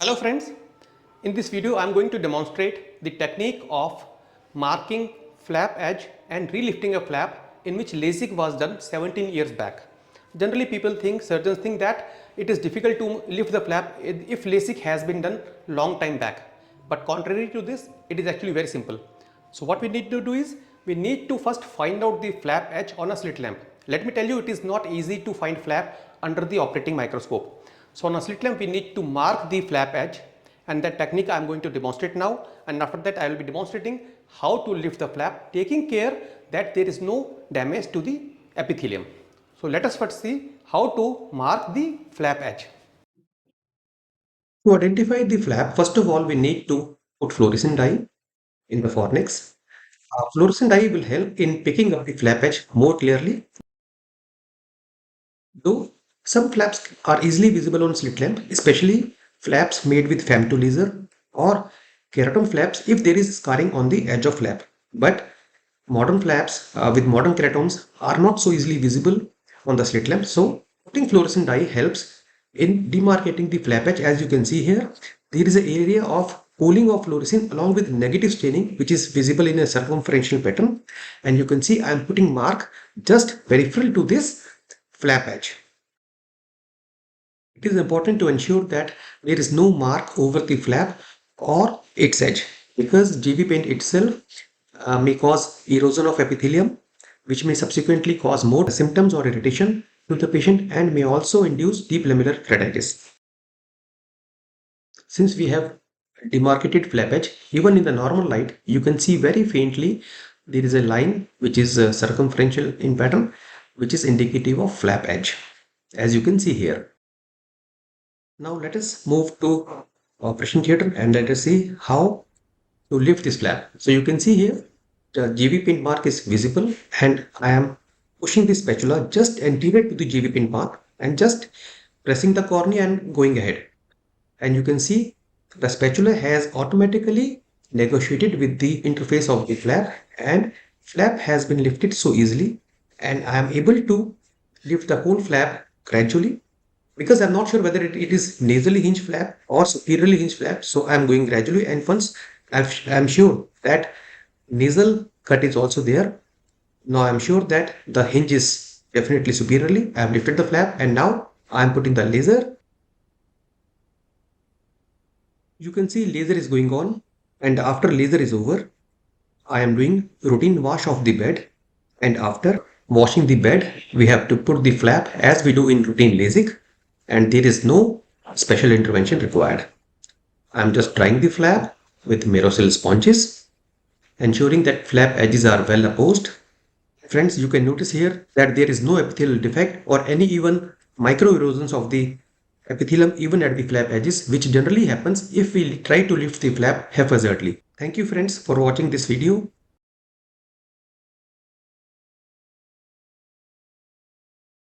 Hello friends, in this video I am going to demonstrate the technique of marking flap edge and relifting a flap in which LASIK was done 17 years back. Generally surgeons think that it is difficult to lift the flap if LASIK has been done long time back. But contrary to this, it is actually very simple. So what we need to do is, we need to first find out the flap edge on a slit lamp. Let me tell you, it is not easy to find flap under the operating microscope. So on a slit lamp we need to mark the flap edge, and that technique I am going to demonstrate now, and after that I will be demonstrating how to lift the flap, taking care that there is no damage to the epithelium. So let us first see how to mark the flap edge. To identify the flap, first of all, we need to put fluorescent dye in the fornix. Fluorescent dye will help in picking up the flap edge more clearly. Though some flaps are easily visible on slit lamp, especially flaps made with femto laser or keraton flaps if there is scarring on the edge of flap. But modern flaps with modern keratons are not so easily visible on the slit lamp. So putting fluorescent dye helps in demarcating the flap edge. As you can see here, there is an area of pooling of fluorescent along with negative staining which is visible in a circumferential pattern, and you can see I am putting mark just peripheral to this flap edge. It is important to ensure that there is no mark over the flap or its edge, because GV paint itself may cause erosion of epithelium, which may subsequently cause more symptoms or irritation to the patient and may also induce deep lamellar keratitis. Since we have demarcated flap edge, even in the normal light, you can see very faintly there is a line which is circumferential in pattern, which is indicative of flap edge, as you can see here. Now let us move to operation theater and let us see how to lift this flap. So you can see here the GV pin mark is visible, and I am pushing the spatula just anterior to the GV pin mark and just pressing the cornea and going ahead. And you can see the spatula has automatically negotiated with the interface of the flap, and flap has been lifted so easily, and I am able to lift the whole flap gradually, because I'm not sure whether it is nasally hinge flap or superiorly hinge flap. So I'm going gradually, and once I'm sure that nasal cut is also there, now I'm sure that the hinge is definitely superiorly. I've lifted the flap and now I'm putting the laser. You can see laser is going on, and after laser is over, I am doing routine wash of the bed, and after washing the bed, we have to put the flap as we do in routine LASIK, and there is no special intervention required. I am just drying the flap with Merocell sponges, ensuring that flap edges are well opposed. Friends, you can notice here that there is no epithelial defect or any even micro erosions of the epithelium even at the flap edges, which generally happens if we try to lift the flap haphazardly. Thank you friends for watching this video.